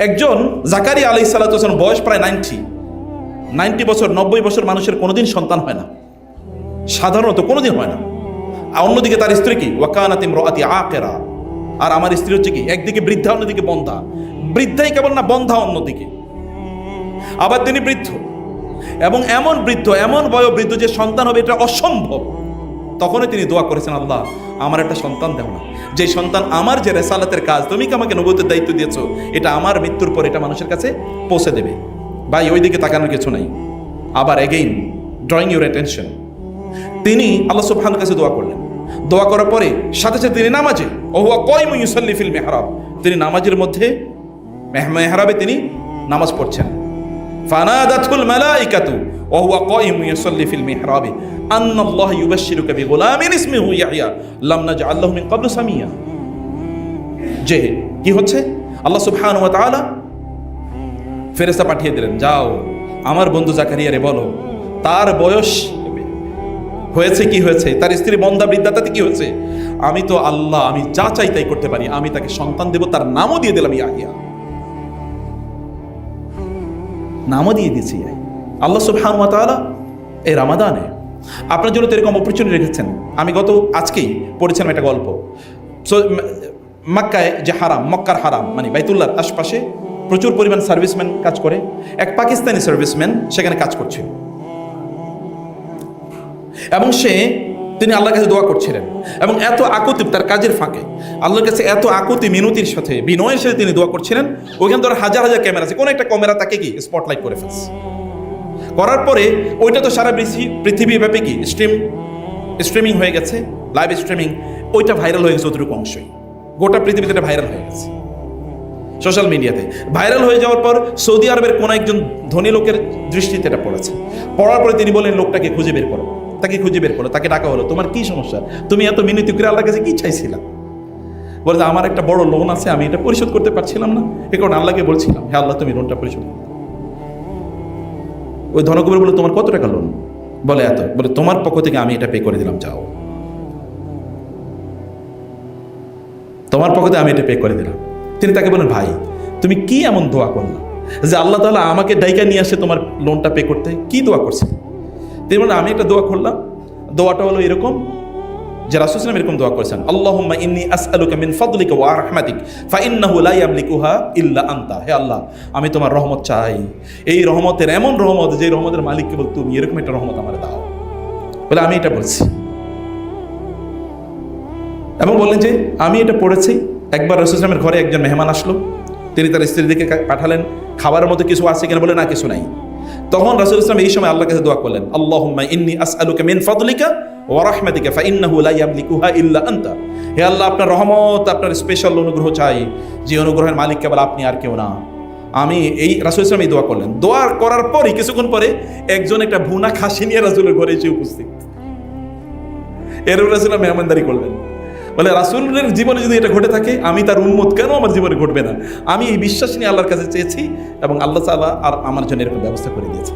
একজন জাকারিয়া আলাইহিস সালাতু ওয়াস সালাম, বয়স প্রায় 90 বছর, 90 বছর মানুষের কোনোদিন সন্তান হয় না, সাধারণত কোনোদিন হয় না। আর অন্যদিকে তার স্ত্রী কি ওয়াকানাত ইমরাআতি আকিরা, আর আমার স্ত্রী হচ্ছে কি একদিকে বৃদ্ধা অন্যদিকে বন্ধা। বৃদ্ধাই কেবল না, বন্ধা অন্যদিকে। আবার তিনি বৃদ্ধ, এবং এমন বৃদ্ধ, এমন বয়োবৃদ্ধ যে সন্তান হবে এটা অসম্ভব। তখনই তিনি দোয়া করেছেন, আল্লাহ আমার একটা সন্তান দাও না, যে সন্তান আমার যে রেসালাতের কাজ তুমি কি আমাকে নবুয়তের দায়িত্ব দিয়েছো, এটা আমার মৃত্যুর পর এটা মানুষের কাছে পৌঁছে দেবে। ভাই ওই দিকে তাকানোর কিছু নাই। আবার এগেইন ড্রয়িং ইউর অ্যাটেনশন, তিনি আল্লাহ সুবহানাহু কাছে দোয়া করলেন। দোয়া করার পরে সাথে সাথে তিনি নামাজে, ওহুয়া কায়িমুন ইউসাল্লি ফিল মিহরাব, তিনি নামাজের মধ্যে মেহরাবে তিনি নামাজ পড়ছেন। ফানাদাতুল মালাইকাতু ওহুয়া কায়িমুন ইউসাল্লি ফিল মিহরাব আন্নাল্লাহু ইউবাশশিরুকা বিগুলামিন ইসমিহু ইয়াহইয়া লাম নাজআল লাহু মিন ক্বাবলু সামিয়া। যে কি হচ্ছে, আল্লাহ সুবহানাহু ওয়া তাআলা ফেরেশতা পাঠিয়ে দিলেন, যাও আমার বন্ধু জাকারিয়ারে বলো তার বয়স হয়েছে, কি হয়েছে, তার স্ত্রী বন্ধা বৃদ্ধা, তাতে কি হয়েছে, আমি তো আল্লাহ, আমি যা চাই তাই করতে পারি, আমি তাকে সন্তান দেব, তার নামও দিয়ে দিলাম ইয়াহিয়া, নামও দিয়ে দিয়েছি। আল্লাহ সুবহানাহু ওয়া তাআলা এই রমাদানে আপনার জন্য তো এরকম অপরচুনিটি রেখেছেন। আমি আজকেই পড়েছিলাম একটা গল্প। মক্কায় যে হারাম, মক্কার হারাম মানে বাইতুল্লাহর আশপাশে প্রচুর পরিমাণ সার্ভিসম্যান কাজ করে। এক পাকিস্তানি সার্ভিসম্যান সেখানে কাজ করছিল, এবং তিনি আল্লাহর কাছে দোয়া করছিলেন, এবং এত আকুতি তার কাজের ফাঁকে আল্লাহর কাছে এত আকুতি মিনতির সাথে বিনয়ের সাথে তিনি দোয়া করছিলেন। ওইখানে ধর হাজার হাজার ক্যামেরা আছে, কোন একটা ক্যামেরা তাকে কি স্পটলাইট করে ফেলছে। করার পরে ওইটা তো সারা পৃথিবীব্যাপী কি স্ট্রিমিং হয়ে গেছে, লাইভ স্ট্রিমিং, ওইটা ভাইরাল হয়ে গেছে, অতটুকু অংশই গোটা পৃথিবীতে এটা ভাইরাল হয়ে গেছে সোশ্যাল মিডিয়াতে। ভাইরাল হয়ে যাওয়ার পর সৌদি আরবের কোন একজন ধনী লোকের দৃষ্টিতে এটা পড়েছে। পড়ার পরে তিনি বলেন লোকটাকে খুঁজে বের করো, তাকে খুঁজে বের করো, তাকে ডাকা হলো, তোমার কি সমস্যা, তুমি এত মিনতি করে আল্লাহর কাছে কি চাইছিলা? বলে যে আমার একটা বড় লোন আছে, আমি এটা পরিশোধ করতে পারছিলাম না, এ কারণে আল্লাহকে বলছিলাম, হে আল্লাহ তুমি লোনটা পরিশোধ করো। ওই ধনকুবের বলে তোমার কত টাকা লোন? বলে এত। বলে তোমার পক্ষ থেকে আমি এটা পে করে দিলাম, যাও। তোমার পক্ষ থেকে আমি এটা পে করে দিলাম। তিনি তাকে বলেন, ভাই তুমি কি এমন দোয়া করলা যে আল্লাহ তাআলা আমাকে ডাইকা নিয়ে আসে তোমার লোনটা পে করতে? কি দোয়া করছে? তিনি বলেন, আমি একটা দোয়া করলাম। দোয়াটা হলো এরকম যে রাসূল সাল্লাল্লাহু আলাইহি ওয়াসাল্লাম এরকম দোয়া করেছেন, আল্লাহুম্মা ইন্নী আসআলুকা মিন ফাদলিকা ওয়া রাহমাতিক ফাইন্নাহু লা ইয়ামলিকুহা ইল্লা আনতা। হে আল্লাহ, আমি তোমার রহমত চাই, এই রহমতের এমন রহমত যে রহমতের মালিক কেবল তুমি, এরকম একটা রহমত আমারে দাও। বলে আমি এটা বলছি, এবং বললেন যে আমি এটা পড়েছি। একবার রাসূল সাল্লাল্লাহু আলাইহি ওয়াসাল্লামের ঘরে একজন মেহমান আসলো, তিনি তার স্ত্রীদিকে পাঠালেন, খাবারের মতো কিছু আছে কিনা? বলে না, কিছু নাই। তখন রাসূল সাল্লাল্লাহু আলাইহি ওয়াসাল্লাম এই সময় আল্লাহর কাছে দোয়া করলেন, আল্লাহুম্মা ইন্নী আসআলুকা মিন ফাদলিকা ওয়া রাহমাতিকা ফাইন্নাহু লা ইয়ামলিকুহা ইল্লা আনতা। হে আল্লাহ, আপনার রহমত, আপনার স্পেশাল অনুগ্রহ চাই, যে অনুগ্রহের মালিক কেবল আপনি, আর কেউ না। আমি এই রাসূল সাল্লাল্লাহু আলাইহি ওয়াসাল্লাম এই দোয়া করলেন। দোয়া করার পরই কিছুক্ষণ পরে একজন একটা ভুনা খাসি নিয়ে রাসূলের ঘরে এসে উপস্থিত। এরপর রাসূল মেহমানদারি করলেন। বলে রাসূলের জীবনে যদি এটা ঘটে থাকে, আমি তার উম্মত, কেন আমার জীবনে ঘটবে না? আমি এই বিশ্বাস নিয়ে আল্লাহর কাছে চেয়েছি এবং আল্লাহ তাআলা আর আমার জন্য এরকম ব্যবস্থা করে দিয়েছে।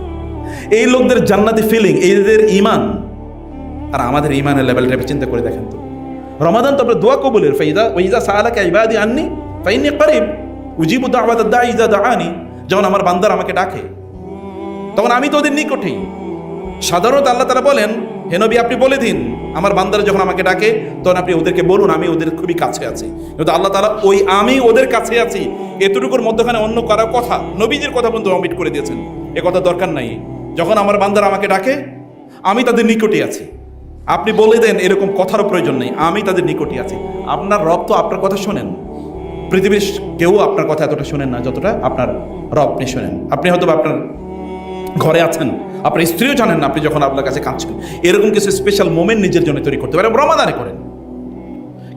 এই লোকদের জান্নাতি ফিলিং, এদের ঈমান আর আমাদের ঈমানের লেভেলটা চিন্তা করে দেখেন তো। রমাদান তো আমরা দোয়া কবুলের, ওয়াইজা সাআলাকা ইবাদি আন্নী ফাইন্নী করিব উজিবু দাওয়াতাদ দাঈ ইযা দাআনি। যখন আমার বান্দার আমাকে ডাকে, তখন আমি তো ওদের নিকটেই। সাধারণত আল্লাহ তাআলা বলেন, হে নবী আপনি বলে দিন, আমার বান্দারা যখন আমাকে ডাকে তখন আপনি ওদেরকে বলুন আমি ওদের খুবই কাছে আছি। কিন্তু আল্লাহ তাআলা ওই আমি ওদের কাছে আছি এতটুকুর মধ্যখানে অন্য কারো কথা, নবীজির কথা পর্যন্ত অমিট করে দিয়েছেন। এ কথা দরকার নাই। যখন আমার বান্দারা আমাকে ডাকে, আমি তাদের নিকটে আছি। আপনি বলে দেন, এরকম কথারও প্রয়োজন নেই, আমি তাদের নিকটে আছি। আপনার রব তো আপনার কথা শোনেন। পৃথিবীর কেউ আপনার কথা এতটা শোনেন না যতটা আপনার রব আপনি শোনেন। আপনি হয়তো আপনার ঘরে আছেন, আপনার স্ত্রীও জানেন না আপনি যখন আপনার কাছে কাঁদছেন। এরকম কিছু স্পেশাল মোমেন্ট নিজের জন্য তৈরি করতে পারেন। রমাদানে করেন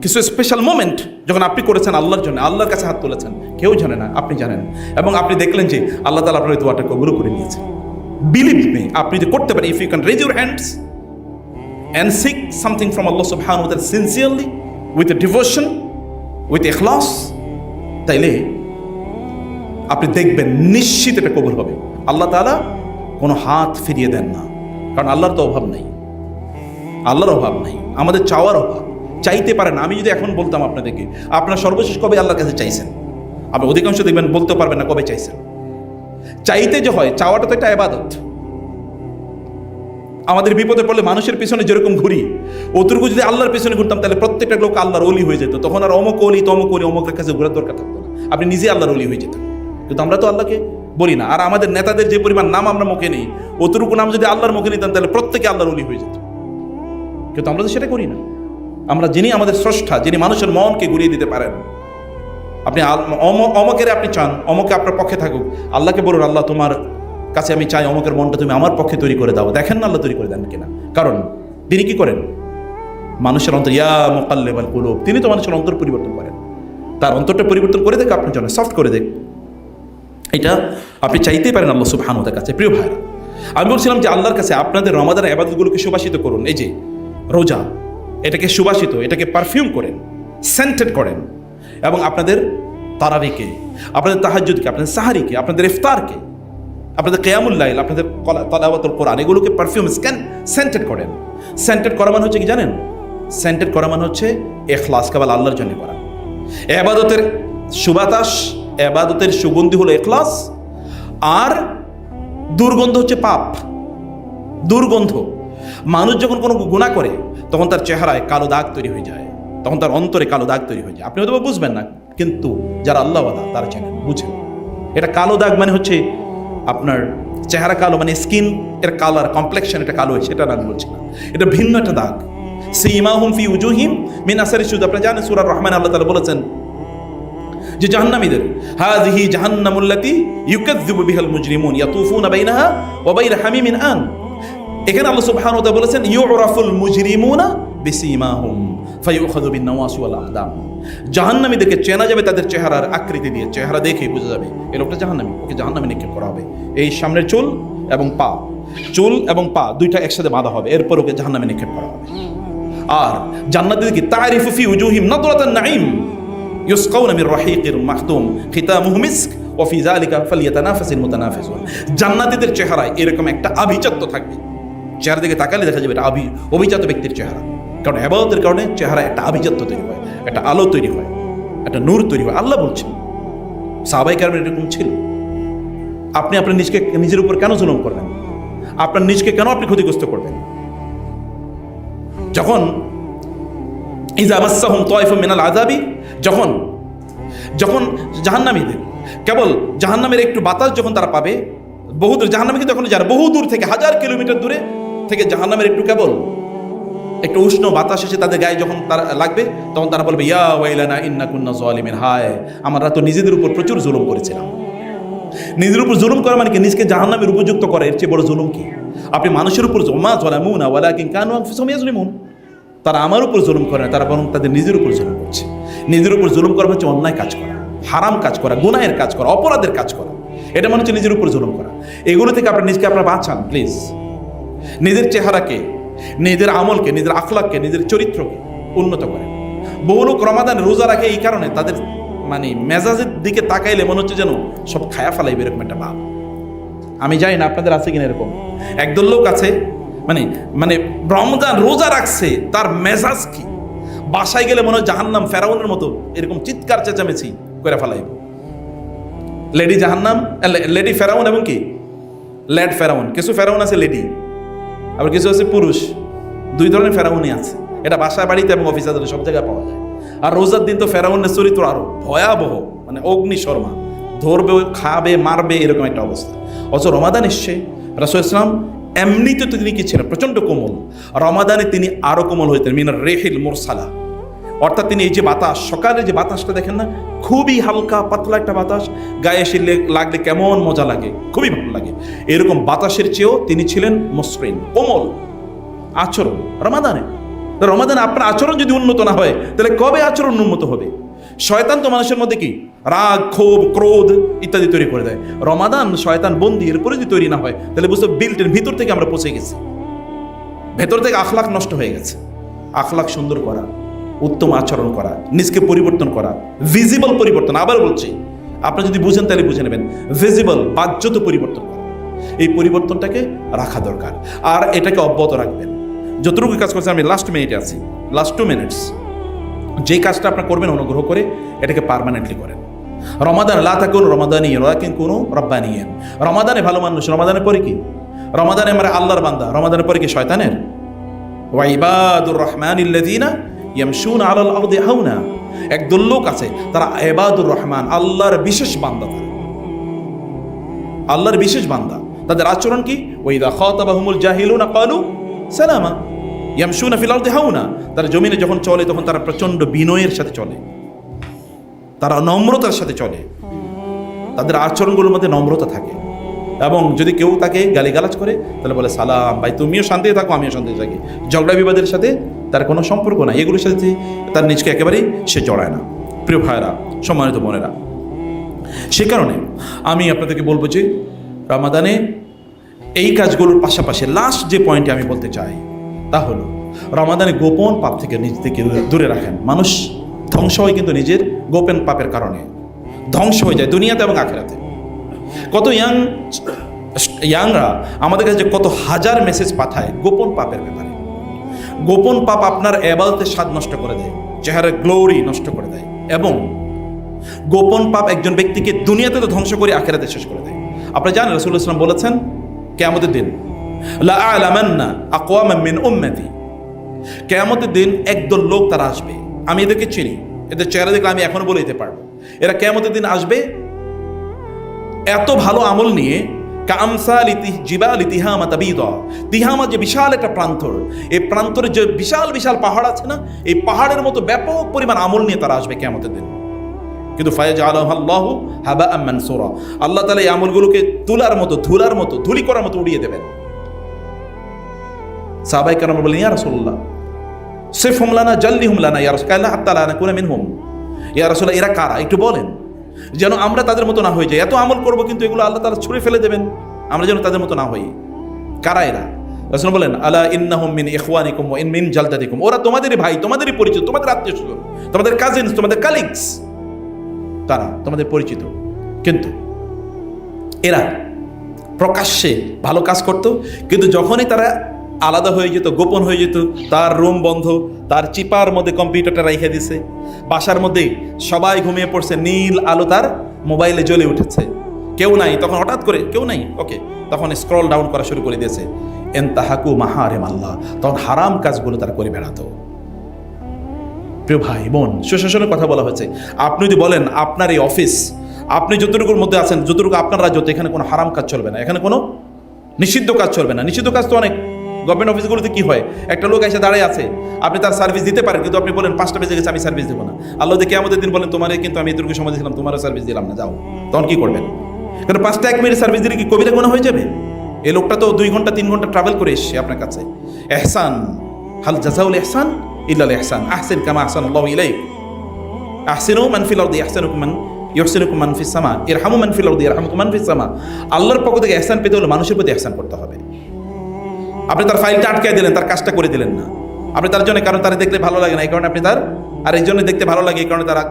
কিছু স্পেশাল মোমেন্ট, যখন আপনি করেছেন আল্লাহর জন্য, আল্লাহর কাছে হাত তুলেছেন, কেউ জানে না, আপনি জানেন, এবং আপনি দেখলেন যে আল্লাহ তাআলা আপনার দোয়াটা কবুল করে নিয়েছেন। বিলিভ মি, আপনি যে করতে পারেন, if you can raise your hands and seek something from Allah subhanahu wa ta'ala sincerely, with a devotion, with ikhlas, তাইলে আপনি দেখবেন নিশ্চিত এটা কবুল হবে। আল্লাহ তাআলা কোনো হাত ফিরিয়ে দেন না, কারণ আল্লাহর তো অভাব নাই, আল্লাহর অভাব নাই, আমাদের চাওয়ার অভাব। চাইতে পারেন। আমি যদি এখন বলতাম আপনাদেরকে, আপনার সর্বশেষ কবে আল্লাহর কাছে চাইছেন, আপনি অধিকাংশ দেখবেন বলতে পারবেন না কবে চাইছেন। চাইতে যে হয়, চাওয়াটা তো একটা ইবাদত। আমাদের বিপদে পড়লে মানুষের পিছনে যেরকম ঘুরি, অতটুকু যদি আল্লাহর পিছনে ঘুরতাম, তাহলে প্রত্যেকটা লোক আল্লাহর ওলি হয়ে যেত। তখন আর অমুক অলি তমুক অলি অমুকের কাছে ঘোরার দরকার থাকতো না, আপনি নিজে আল্লাহর ওলি হয়ে যেতেন। কিন্তু আমরা তো আল্লাহকে বলি না। আর আমাদের নেতাদের যে পরিমাণ নাম আমরা মুখে নেই, অতটুকু নাম যদি আল্লাহর মুখে নিতাম, তাহলে প্রত্যেকে আল্লাহর ওলি হয়ে যেত। কিন্তু আমরা তো সেটা করি না। আমরা যিনি আমাদের স্রষ্টা, যিনি মানুষের মনকে ঘুরিয়ে দিতে পারেন, আপনি অমকের আপনি চান অমকে আপনার পক্ষে থাকুক, আল্লাহকে বলুন আল্লাহ তোমার কাছে আমি চাই অমকের মনটা তুমি আমার পক্ষে তৈরি করে দাও। দেখেন না আল্লাহ তৈরি করে দেন কিনা। কারণ তিনি কি করেন? মানুষের অন্তর, ইয়া মুকাল্লিবাল কুলুব, তিনি তো মানুষের অন্তর পরিবর্তন করেন। তার অন্তরটা পরিবর্তন করে দেখ আপনার জন্য, সফট করে দেখ। এটা আপনি চাইতেই পারেন আল্লাহ সুবহানাহু ওয়া তাআলার কাছে। প্রিয় ভাইরা, আমি বলছিলাম যে আল্লাহর কাছে আপনাদের রমাদানের ইবাদতগুলোকে সুবাসিত করুন। এই যে রোজা, এটাকে সুবাসিত, এটাকে পারফিউম করেন, সেন্টেড করেন, এবং আপনাদের তারাবিকে, আপনাদের তাহাজ্জুদকে, আপনাদের সাহারিকে, আপনাদের ইফতারকে, আপনাদের কিয়ামুল লাইল, আপনাদের তিলাওয়াতুল কোরআন, এগুলোকে পারফিউম সেন্টেড করেন। সেন্টেড করা মানে হচ্ছে কি জানেন? সেন্টেড করা মানে হচ্ছে ইখলাস, কেবল আল্লাহর জন্য করা। ইবাদতের সুবাতাস, ইবাদতের সুগন্ধি হলো ইখলাস, আর দুর্গন্ধ হচ্ছে পাপ। দুর্গন্ধ, মানুষ যখন কোনো গুনাহ করে তখন তার চেহারায় কালো দাগ তৈরি হয়ে যায়, তখন তার অন্তরে কালো দাগ তৈরি হয়ে যায়। আপনি হয়তো বুঝবেন না, কিন্তু যারা আল্লাহওয়ালা তারা জানেন, বুঝেন। এটা কালো দাগ মানে হচ্ছে আপনার চেহারা কালো, মানে স্কিন এর কালার, কমপ্লেকশন এটা কালো, সেটা না বলছি না, এটা ভিন্ন একটা দাগ। সীমাহুম ফি উজুহিম মিন আসারি সুজুদ। আপনি জানেন সূরা রহমান আল্লাহ তাআলা বলেছেন যে জাহান্নামীদের, হাযিহি জাহান্নামুল্লাতী ইউকাযযিবু বিহাল মুজরিমুন ইয়াতুফুনা বাইনাহা ওয়া বাইনা হামিমিন আন। এখানে আল্লাহ সুবহানাহু ওয়া তাআলা বলেছেন ইউরাফুল মুজরিমুনা বিসীমাহুম ফায়ুখাযু বিন নাওয়াসি ওয়াল আকদাম। জাহান্নামীদেরকে চেনা যাবে তাদের চেহারার আকৃতি দিয়ে, চেহারা দেখেই বোঝা যাবে এই লোকটা জাহান্নামী, ওকে জাহান্নামে নিক্ষেপ করা হবে। এই সামনের চুল এবং পা, চুল এবং পা দুইটা একসাথে বাঁধা হবে, এরপর ওকে জাহান্নামে নিক্ষেপ করা হবে। আর জান্নাতীদেরকে তারিফু ফি উজুহিম নাদরাতান নাঈম ইউসকাউনা মির রাহিকির মাখতুম খিতামুহু মিসক ওয়া ফি যালিকা ফালইয়াতানাফাসিল মুতানাফিসুন। জান্নাতীদের চেহারায় এরকম একটা আভিজাত্য থাকবে, চেহারা দিকে তাকালে দেখা যাবে এটা অভিজাত ব্যক্তির চেহারা। কারণ ইবাদতের কারণে চেহারায় একটা আভিজাত্য তৈরি হয়, একটা আলো তৈরি হয়, একটা নূর তৈরি হয়। আল্লাহ বলছেন সাহাবায়ে কেরাম এরকম ছিল। আপনি আপনার নিজের উপর কেন জুলুম করবেন? আপনার নিজকে কেন আপনি ক্ষতিগ্রস্ত করবেন? যখন ইযা মাসসাহুম তায়ফুম মিনাল আযাবি, যখন জাহান্নামীদের কেবল জাহান্নামের একটু বাতাস যখন তারা পাবে, বহুদূর জাহান্নামে কিন্তু এখনো যায় না, বহু দূর থেকে 1000 কিলোমিটার দূরে থেকে জাহান্নামের একটু উষ্ণ বাতাস এসে তাদের গায়ে যখন তারা লাগবে, তখন তারা বলবে ইয়া ওয়াইলানা ইন্না কুন্না যালিমিন, হায় আমরা তো নিজেদের উপর প্রচুর জুলুম করেছিলাম। নিজের উপর জুলুম করা মানে কি? নিজকে জাহান্নামের উপযুক্ত করে, এর চেয়ে বড় জুলুম কি? আপনি মানুষের উপর ওমা যালামুনা ওয়ালাকিন কানু আনফুসাহুম ইয়াজলিমুন, তারা আমার উপর জুলুম করে না, তারা বরং তাদের নিজের উপর জুলুম করছে। নিজের উপর জুলুম করা হচ্ছে অন্যায় কাজ করা, হারাম কাজ করা, গুনাহের কাজ করা, অপরাধের কাজ করা। এটা মনে হচ্ছে নিজের উপর জুলুম করা। এগুলো থেকে নিজকে বাঁচান প্লিজ। নিজের চেহারাকে, নিজের আমলকে, নিজের আখলাককে, নিজের চরিত্রকে উন্নত করেন। বহু লোক রমাদান রোজা রাখে এই কারণে তাদের মেজাজের দিকে তাকাইলে মনে হচ্ছে যেন সব খায়া ফেলাইবে, এরকম একটা ভাব। আমি জানি না আপনাদের আছে কিনা এরকম। একদল লোক আছে রমজান রোজা রাখছে, তার মেজাজ কি, বাসায় গেলে মনে হয় জাহান্নাম ফেরাউনের মতো এরকম চিৎকার চেঁচামেচি করে ফেলাইব। লেডি জাহান্নাম, লেডি ফেরাউন এবং কি লেড ফেরাউন। কিছু ফেরাউন আছে লেডি, আবার কিছু আছে পুরুষ। দুই ধরনের ফেরাউনই আছে। এটা বাসায় বাড়িতে এবং অফিস আদালতে সব জায়গায় পাওয়া যায়। আর রোজার দিন তো ফেরাউনের চরিত্র আরো ভয়াবহ, অগ্নিশর্মা, ধরবে, খাবে, মারবে, এরকম একটা অবস্থা। অথচ রমাদান এসছে, রাসূল ইসলাম এমনিতে তো তিনি কি ছিলেন প্রচন্ড কোমল, রমাদানে তিনি আরো কোমল হইতেন। মিনার রেহিল মুরসালা, অর্থাৎ তিনি এই যে বাতাস, সকালে যে বাতাসটা দেখেন না, খুবই হালকা পাতলা একটা বাতাস, গায়ে এসে লাগলে কেমন মজা লাগে, খুবই ভালো লাগে। এরকম বাতাসের চেয়েও তিনি ছিলেন মসৃণ, কোমল আচরণ রমাদানে। আপনার আচরণ যদি উন্নত না হয়, তাহলে কবে আচরণ উন্নত হবে? শয়তান তো মানুষের মধ্যে কি রাগ, ক্ষোভ, ক্রোধ ইত্যাদি তৈরি করে দেয়। রমাদান শয়তান বন্দী, এরপরে যদি তৈরি না হয়, তাহলে বুঝতে বিল্টের ভিতর থেকে আমরা পৌঁছে গেছি, ভেতর থেকে আখলাক নষ্ট হয়ে গেছে। আখলাক সুন্দর করা, উত্তম আচরণ করা, নিজকে পরিবর্তন করা, ভিজিবল পরিবর্তন। আবার বলছি, আপনি যদি বুঝেন তাহলে বুঝে নেবেন, ভিজিবল বাহ্যত পরিবর্তন করা, এই পরিবর্তনটাকে রাখা দরকার। আর এটাকে অব্যাহত রাখবেন। যতটুকু কাজ করছেন, আমি লাস্ট মিনিটে আছি, লাস্ট 2 মিনিটস, যে কাজটা আপনার করবেন অনুগ্রহ করে এটাকে পার্মানেন্টলি করেন। রমাদান লা তাকুন রমাদানিয়ান ওয়ালাকিন কুনু রাব্বানিয়ান। রমাদানে ভালো মানুষ, রমাদানের পরে কি? রমাদানে আমরা আল্লাহর বান্দা, রমাদানের পরে কি শয়তানের? ওয়া ইবাদুর রহমানিল্লাযিনা ইয়ামশুনা আলাল আরদি হাওনা। একদল লোক আছে তারা ইবাদুর রহমান, আল্লাহর বিশেষ বান্দা, আল্লাহর বিশেষ বান্দা। তাদের আচরণ কি? ওয়া ইযা খাতাবাহুমুল জাহিলুনা ক্বালু সালামা ইয়ামশুনা ফিল আরদি হাওনা। তারা জমিনে যখন চলে তখন তারা প্রচন্ড বিনয়ের সাথে চলে, তারা নম্রতার সাথে চলে, তাদের আচরণগুলোর মধ্যে নম্রতা থাকে। এবং যদি কেউ তাকে গালিগালাজ করে তাহলে বলে সালাম ভাই, তুমিও শান্তিতে থাকো, আমিও শান্তিতে থাকি। ঝগড়া বিবাদের সাথে তার কোনো সম্পর্ক নাই, এগুলোর সাথে তার নিজকে একেবারেই সে জড়ায় না। প্রিয় ভাইরা, সম্মানিত বোনেরা, সে কারণে আমি আপনাদেরকে বলবো যে রমাদানে এই কাজগুলোর পাশাপাশি লাস্ট যে পয়েন্টটি আমি বলতে চাই তা হলো, রমাদানে গোপন পাপ থেকে নিজেকে দূরে রাখেন। মানুষ ধ্বংস হয় কিন্তু নিজের গোপন পাপের কারণে ধ্বংস হয়ে যায় দুনিয়াতে এবং আখিরাতে। কত ইয়াংরা আমাদের কাছে কত হাজার মেসেজ পাঠায় গোপন পাপের ব্যাপারে। গোপন পাপ আপনার ইবাদতের স্বাদ নষ্ট করে দেয়, চেহারার গ্লোরি নষ্ট করে দেয়, এবং গোপন পাপ একজন ব্যক্তিকে দুনিয়াতে তো ধ্বংস করে আখিরাতে শেষ করে দেয়। আপনারা জানেন রাসূলুল্লাহ সাল্লাল্লাহু আলাইহি ওয়াসাল্লাম বলেছেন, কিয়ামতের দিন লা আ'লামান্না আকওয়ামান মিন উম্মতি, কিয়ামতের দিন একদল লোক তারা আসবে, আমি এদেরকে চিনি, এদের চেহারা দেখলে আমি এখনো বলে দিতে পারবো, এরা কিয়ামতের দিন আসবে এত ভালো আমল নিয়ে, কামসালি জিবালি তিহামা তাবিদা। তিহামা যে বিশাল একটা প্রান্তর, এই প্রান্তরে যে বিশাল বিশাল পাহাড় আছে না, এই পাহাড়ের মতো ব্যাপক পরিমাণ আমল নিয়ে তারা আসবে কিয়ামতের দিন। কিন্তু ফায়াজআলুহু হাবাআম মানসুরা, আল্লাহ তাআলা এই আমলগুলোকে তুলার মতো, ধুলার মতো, ধুলি করার মতো উড়িয়ে দেবেন। সাহাবায়ে কেরাম বললেন, ইয়া রাসূলুল্লাহ সিফহুম লানা জাল্লিহুম লানা ইয়া রাসূলুল্লাহ হাত্তা লা নাকুনা মিনহুম। ইয়া রাসূলুল্লাহ, এরা কারা একটু বলেন, যেন আমরা তাদের মতো না হয়ে যাই। এত আমল করবো কিন্তু এগুলো আল্লাহ তাআলা ছুঁড়ে ফেলে দেবেন, আমরা যেন তাদের মতো না হই। কারা এরা? রাসূল বলেন, আলা ইন্নাহুম মিন ইখওয়ানিকুম ওয়া ইন মিন জালদাতিকুম, ওরা তোমাদেরই ভাই, তোমাদেরই পরিচিত, তোমাদের আত্মীয়স্বজন, তোমাদের কাজিনস, তোমাদের কালিগস, তারা তোমাদের পরিচিত। কিন্তু এরা প্রকাশ্যে ভালো কাজ করত, কিন্তু যখনই তারা আলাদা হয়ে যেত, গোপন হয়ে যেত, তার রুম বন্ধ, তার চিপার মধ্যে কম্পিউটারটা রেখে দিছে, বাসার মধ্যে সবাই ঘুমিয়ে পড়ছে, নীল আলো তার মোবাইলে জ্বলে উঠেছে, কেউ নাই, তখন হঠাৎ করে কেউ নাই, ওকে, তখন স্ক্রল ডাউন করা শুরু করে দিয়েছে, এনতাহাকু মাহারিম আল্লাহ, তখন হারাম কাজগুলো তারা করে বেড়াতো। প্রিয় ভাই বোন, সুশাসনের কথা বলা হয়েছে। আপনি যদি বলেন আপনার এই অফিস, আপনি যতটুকুর মধ্যে আছেন, যতটুকু আপনার রাজ্য, এখানে কোনো হারাম কাজ চলবে না, এখানে কোনো নিষিদ্ধ কাজ চলবে না। নিষিদ্ধ কাজ তো অনেক, গভর্নমেন্ট অফিসগুলোতে কি হয়, একটা লোক এসে দাঁড়িয়ে আছে, আপনি তার সার্ভিস দিতে পারেন, কিন্তু আপনি বলেন 5টা বেজে গেছে, আমি সার্ভিস দেবো না। আল্লাহ দেখে আমাদের দিন বলেন তোমার কিন্তু আমি এতটুকু সময় দিলাম, তোমারও সার্ভিস দিলাম না, যাও। তখন কি করবেন? কারণ 5টা 1 মিনিট সার্ভিস দিলে কি কবিরা গুনাহ হয়ে যাবে? এই লোকটা তো 2 ঘন্টা 3 ঘন্টা ট্রাভেল করে এসছে আপনার কাছে। এহসান, হাল জাযাউল ইহসান ইল্লাল ইহসান, আহসিন কামা আহসানাল্লাহু ইলাইক, আহসিনু মান ফিল আরদি ইয়াহসিনুকুম মান ইউহসিনুকুম মান ফিস সামা, ইরহামু মান ফিল আরদি ইয়ারহামুকুম মান ফিস সামা। আল্লাহর পক্ষ থেকে ইহসান পেতে হলে মানুষের প্রতি ইহসান করতে হবে। আপনি তার ফাইলটা আটকে দিলেন, তার কাজটা করে দিলেন না, আপনি তার জন্য, কারণ তারা দেখতে ভালো লাগে না এই কারণে আপনি তার, আরেকজনে দেখতে ভালো লাগে এই কারণে তারা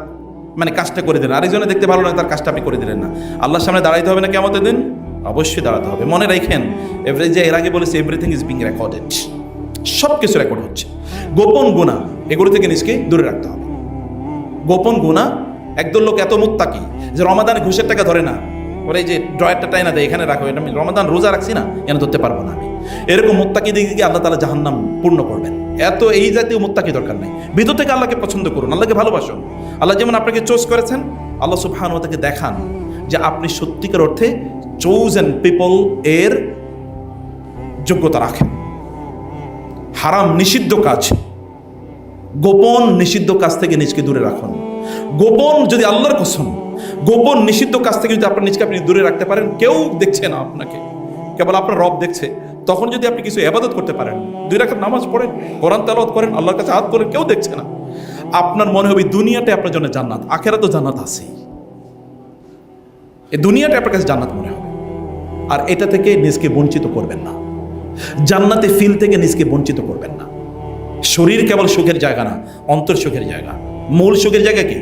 মানে কাজটা করে দিলেন, আরেকজনে দেখতে ভালো লাগে তার কাজটা আপনি করে দিলেন না। আল্লাহর সামনে দাঁড়াইতে হবে না কিয়ামতের দিন? অবশ্যই দাঁড়াতে হবে। মনে রাখেন, যে এর আগে বলেছে এভরিথিং ইজ বিং রেকর্ডেড, সব কিছু রেকর্ড হচ্ছে। গোপন গুনাহ এগুলো থেকে নিজকে দূরে রাখতে হবে। গোপন গুনাহ, একদল লোক এত মুত্তাকি যে রমাদানে ঘুষের টাকা ধরে না, ওরা এই যে ড্রয়ারটা টাই না দেয়, এখানে রাখো, এটা আমি রমাদান রোজা রাখছি না, এখানে ধরতে পারবো না আমি। এরকম মুত্তাকি দিকে আল্লাহ তাআলা জাহান্নাম পূর্ণ করবেন। এত এই জাতীয় মুত্তাকি দরকার নাই। ভিতর থেকে আল্লাহকে পছন্দ করুন, আল্লাহকে ভালোবাসুন। আল্লাহ যেমন আপনাকে চোজ করেছেন, আল্লাহ সুবহানাহু ওয়া তাআলা দেখান যে আপনি সত্যিকার অর্থে চোজেন পিপল এর যোগ্যতা রাখেন। হারাম নিষিদ্ধ কাজ, গোপন নিষিদ্ধ কাজ থেকে নিজকে দূরে রাখুন। গোপন যদি আল্লাহর কসম, গোপন নিষিদ্ধ কাজ থেকে যদি আপনার নিজকে আপনি দূরে রাখতে পারেন, কেউ দেখছে না আপনাকে, কেবল আপনার রব দেখছে, তখন যদি আপনি কিছু ইবাদত করতে পারেন, 2 রাকাত নামাজ পড়েন, কোরআন তেলাওয়াত করেন, আল্লাহর কাছে হাত তোলেন, কেউ দেখছে না, আপনার মনে হবে দুনিয়াতে আপনার জন্য জান্নাত, আখিরাতেও জান্নাত আছে। এই দুনিয়াটা আপনার কাছে জান্নাত মনে হবে। আর এটা থেকে নিজকে বঞ্চিত করবেন না, জান্নাতে ফিল থেকে নিজকে বঞ্চিত করবেন না। শরীর কেবল সুখের জায়গা না, অন্তর সুখের জায়গা। মূল সুখের জায়গা কি?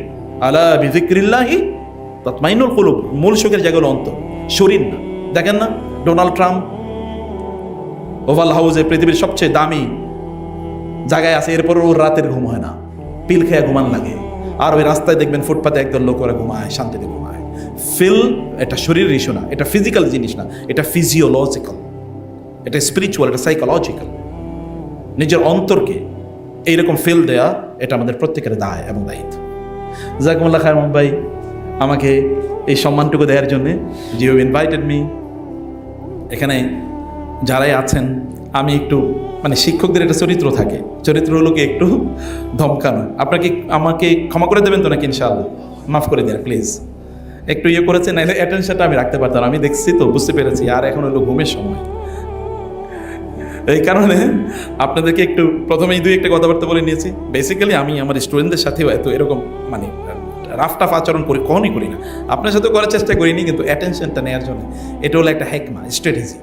আলা বিযিকরিল্লাহি তাতমাইন্নুল কুলুব। মূল সুখের জায়গা হলো অন্তর, শরীর না। দেখেন না, ডোনাল্ড ট্রাম্প ওভাল হাউসে পৃথিবীর সবচেয়ে দামি জায়গায় আছে, এরপর ওর রাতের ঘুম হয় না, পিল খেয়ে ঘুমান লাগে। আর ওই রাস্তায় দেখবেন ফুটপাতে একদল লোক ওরা ঘুমায়, শান্তিতে ঘুমায়। ফিল এটা শরীরের ইস্যু না, এটা ফিজিক্যাল জিনিস না, এটা ফিজিওলজিক্যাল, এটা স্পিরিচুয়াল, এটা সাইকোলজিক্যাল। নিজের অন্তরকে এইরকম ফিল দেয়া, এটা আমাদের প্রত্যেকের দায় এবং দায়িত্ব। জাযাকুমুল্লাহ খায়র মোহাম্মদ ভাই, আমাকে এই সম্মানটুকু দেওয়ার জন্যে, ইউ হ্যাভ ইনভাইটেড মি। এখানে যারাই আছেন, আমি একটু মানে শিক্ষকদের একটা চরিত্র থাকে, চরিত্র হলো কি একটু ধমকানো। আপনাকে আমাকে ক্ষমা করে দেবেন তো নাকি? ইনশাআল্লাহ মাফ করে দেন প্লিজ। একটু ইয়ে করেছে, নাহলে অ্যাটেনশনটা আমি রাখতে পারতাম। আমি দেখছি তো, বুঝতে পেরেছি, আর এখন হলো ঘুমের সময়। এই কারণে আপনাদেরকে একটু প্রথমেই 2-1টা কথাবার্তা বলে নিয়েছি। বেসিক্যালি আমি আমার স্টুডেন্টদের সাথেও এত এরকম মানে রাফটাফ আচরণ করি, কখনই করি না। আপনার সাথে করার চেষ্টা করিনি, কিন্তু অ্যাটেনশনটা নেওয়ার জন্য এটা হলো একটা হেকমা, স্ট্র্যাটেজি।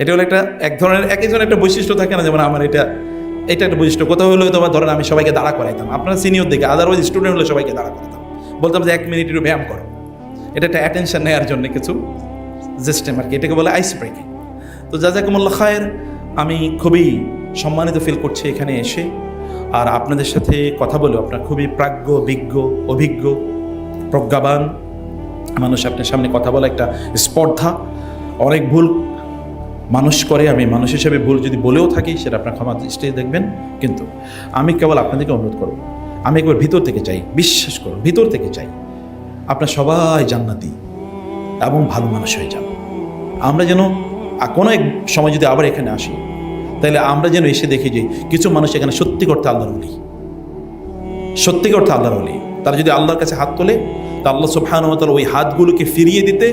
এটা হলো একটা এক ধরনের, এক একজনের একটা বৈশিষ্ট্য থাকে না, যেমন আমার এটা একটা বৈশিষ্ট্য। কোথাও হলো তোমার ধরেন আমি সবাইকে দাঁড়া করাইতাম, আপনার সিনিয়র দিকে, আদারওয়াইজ স্টুডেন্ট হলে সবাইকে দাঁড়া করাতাম, বলতাম যে 1 মিনিট একটু ব্যায়াম করো। এটা একটা অ্যাটেনশন নেওয়ার জন্য কিছু সিস্টেম আর কি, এটাকে বলে আইস ব্রেকিং। তো জাযাকুমুল্লাহ খায়র, আমি খুবই সম্মানিত ফিল করছি এখানে এসে, আর আপনাদের সাথে কথা বলে। আপনার খুবই প্রাজ্ঞ, বিজ্ঞ, অভিজ্ঞ, প্রজ্ঞাবান মানুষ, আপনার সামনে কথা বলা একটা স্পর্ধা। অনেক ভুল মানুষ করে, আমি মানুষ হিসেবে ভুল যদি বলেও থাকি, সেটা আপনার ক্ষমা দৃষ্টিতে দেখবেন। কিন্তু আমি কেবল আপনাদেরকে অনুরোধ করব, আমি একবার ভিতর থেকে চাই, বিশ্বাস করুন, ভিতর থেকে চাই আপনার সবাই জান্নাতি এবং ভালো মানুষ হয়ে যান। আমরা যেন কোনো এক সময় যদি আবার এখানে আসি, তাহলে আমরা যেন এসে দেখি যে কিছু মানুষ এখানে সত্যি করতে আল্লাহর ওলি, সত্যি করতে আল্লাহর ওলি। তারা যদি আল্লাহর কাছে হাত তোলে, তা আল্লাহ সুবহানাহু ওয়া তাআলা ওই হাতগুলোকে ফিরিয়ে দিতে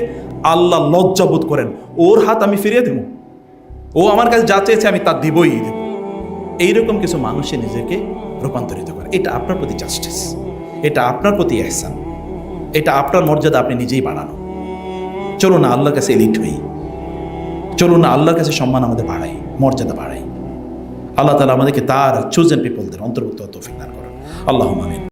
আল্লাহ লজ্জাবোধ করেন। ওর হাত আমি ফিরিয়ে দেব, ও আমার কাছে যা চেয়েছে আমি তা দিবই দেব। এইরকম কিছু মানুষে নিজেকে রূপান্তরিত করে। এটা আপনার প্রতি জাস্টিস, এটা আপনার প্রতি ইহসান, এটা আপনার মর্যাদা আপনি নিজেই বাড়ানো। চলুন না আল্লাহর কাছে এলিট হই, চলুন না আল্লাহর কাছে সম্মান আমাদের বাড়াই, মর্যাদা বাড়াই। আল্লাহ তাআলা আমাদেরকে তার চোজেন পিপলদের অন্তর্ভুক্ত তৌফিক দান করেন। আল্লাহুম্মা আমিন।